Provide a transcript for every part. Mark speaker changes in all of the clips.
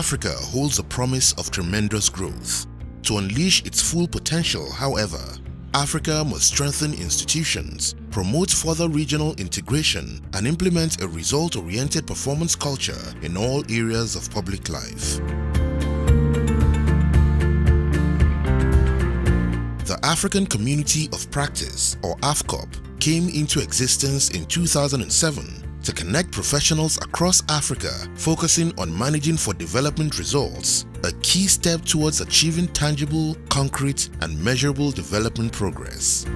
Speaker 1: Africa holds a promise of tremendous growth. To unleash its full potential, however, Africa must strengthen institutions, promote further regional integration, and implement a result-oriented performance culture in all areas of public life. The African Community of Practice, or AfCoP, came into existence in 2007 to connect professionals across Africa focusing on managing for development results, a key step towards achieving tangible, concrete, and measurable development progress.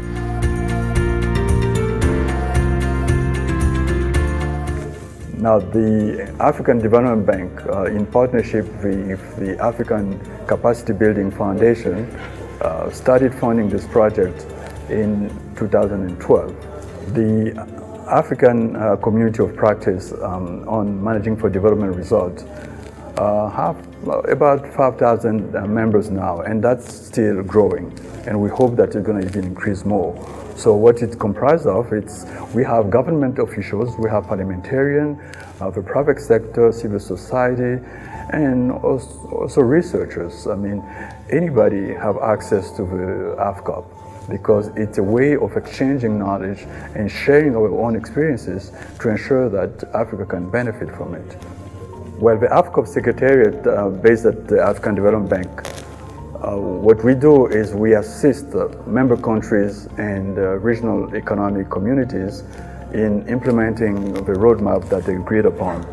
Speaker 2: Now, the African Development Bank, in partnership with the African Capacity Building Foundation, started funding this project in 2012. The African Community of Practice on Managing for Development Results have about 5,000 members now, and that's still growing, and we hope that it's going to even increase more. So what it's comprised of, we have government officials, we have parliamentarians, the private sector, civil society, and also researchers. I mean, anybody have access to the AfCoP, because it's a way of exchanging knowledge and sharing our own experiences to ensure that Africa can benefit from it. Well, the AfCoP Secretariat, based at the African Development Bank, what we do is we assist member countries and regional economic communities in implementing the roadmap that they agreed upon.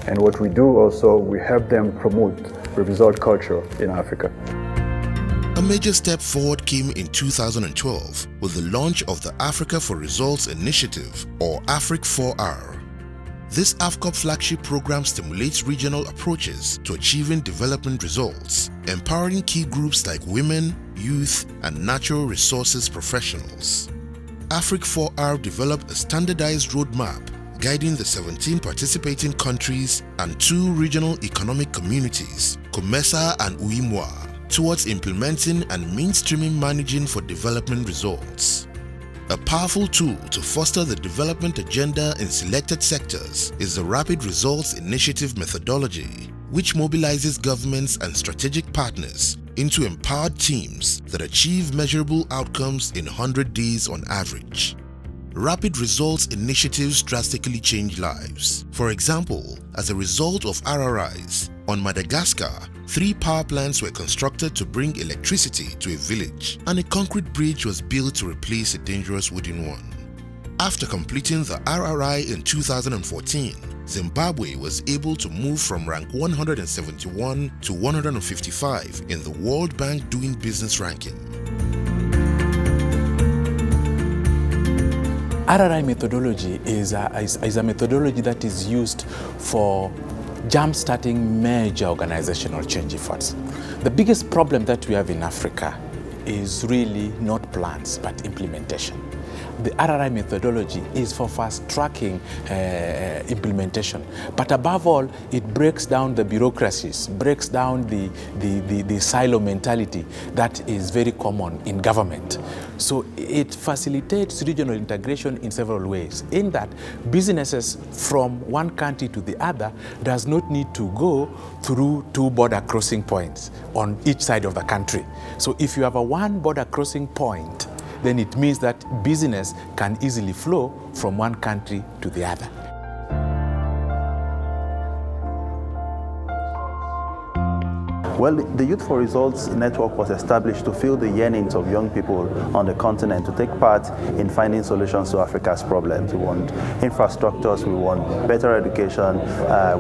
Speaker 2: And what we do also, we help them promote the result culture in Africa.
Speaker 1: A major step forward came in 2012 with the launch of the Africa for Results Initiative, or AfriC4R. This AfCoP flagship program stimulates regional approaches to achieving development results, empowering key groups like women, youth, and natural resources professionals. AfriC4R developed a standardized roadmap guiding the 17 participating countries and 2 regional economic communities, COMESA and UIMWA, towards implementing and mainstreaming managing for development results. A powerful tool to foster the development agenda in selected sectors is the Rapid Results Initiative methodology, which mobilizes governments and strategic partners into empowered teams that achieve measurable outcomes in 100 days on average. Rapid Results Initiatives drastically change lives. For example, as a result of RRIs, on Madagascar, 3 power plants were constructed to bring electricity to a village, and a concrete bridge was built to replace a dangerous wooden one. After completing the RRI in 2014, Zimbabwe was able to move from rank 171 to 155 in the World Bank Doing Business ranking.
Speaker 3: RRI methodology is a methodology that is used for jump-starting major organizational change efforts. The biggest problem that we have in Africa is really not plans, but implementation. The RRI methodology is for fast-tracking implementation, but above all, it breaks down the bureaucracies, breaks down the silo mentality that is very common in government. So it facilitates regional integration in several ways, in that businesses from one country to the other does not need to go through 2 border crossing points on each side of the country. So if you have a 1 border crossing point, then it means that business can easily flow from one country to the other.
Speaker 4: Well, the Youth for Results Network was established to fill the yearnings of young people on the continent to take part in finding solutions to Africa's problems. We want infrastructures, we want better education,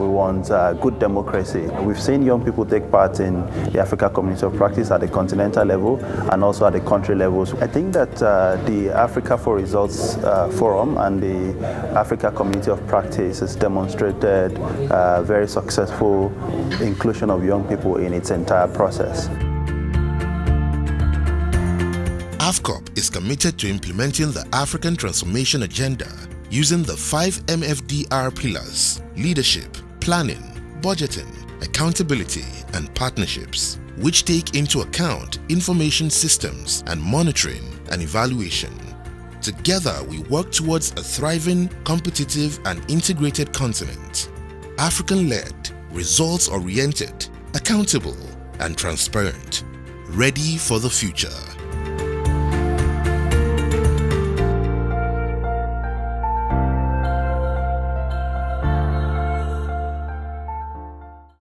Speaker 4: we want good democracy. We've seen young people take part in the Africa Community of Practice at the continental level and also at the country levels. I think that the Africa for Results Forum and the Africa Community of Practice has demonstrated very successful inclusion of young people in its entire process.
Speaker 1: AfCoP is committed to implementing the African Transformation Agenda using the 5 MFDR pillars: leadership, planning, budgeting, accountability, and partnerships, which take into account information systems and monitoring and evaluation. Together, we work towards a thriving, competitive, and integrated continent. African-led, results-oriented, a accountable and transparent, ready for the future.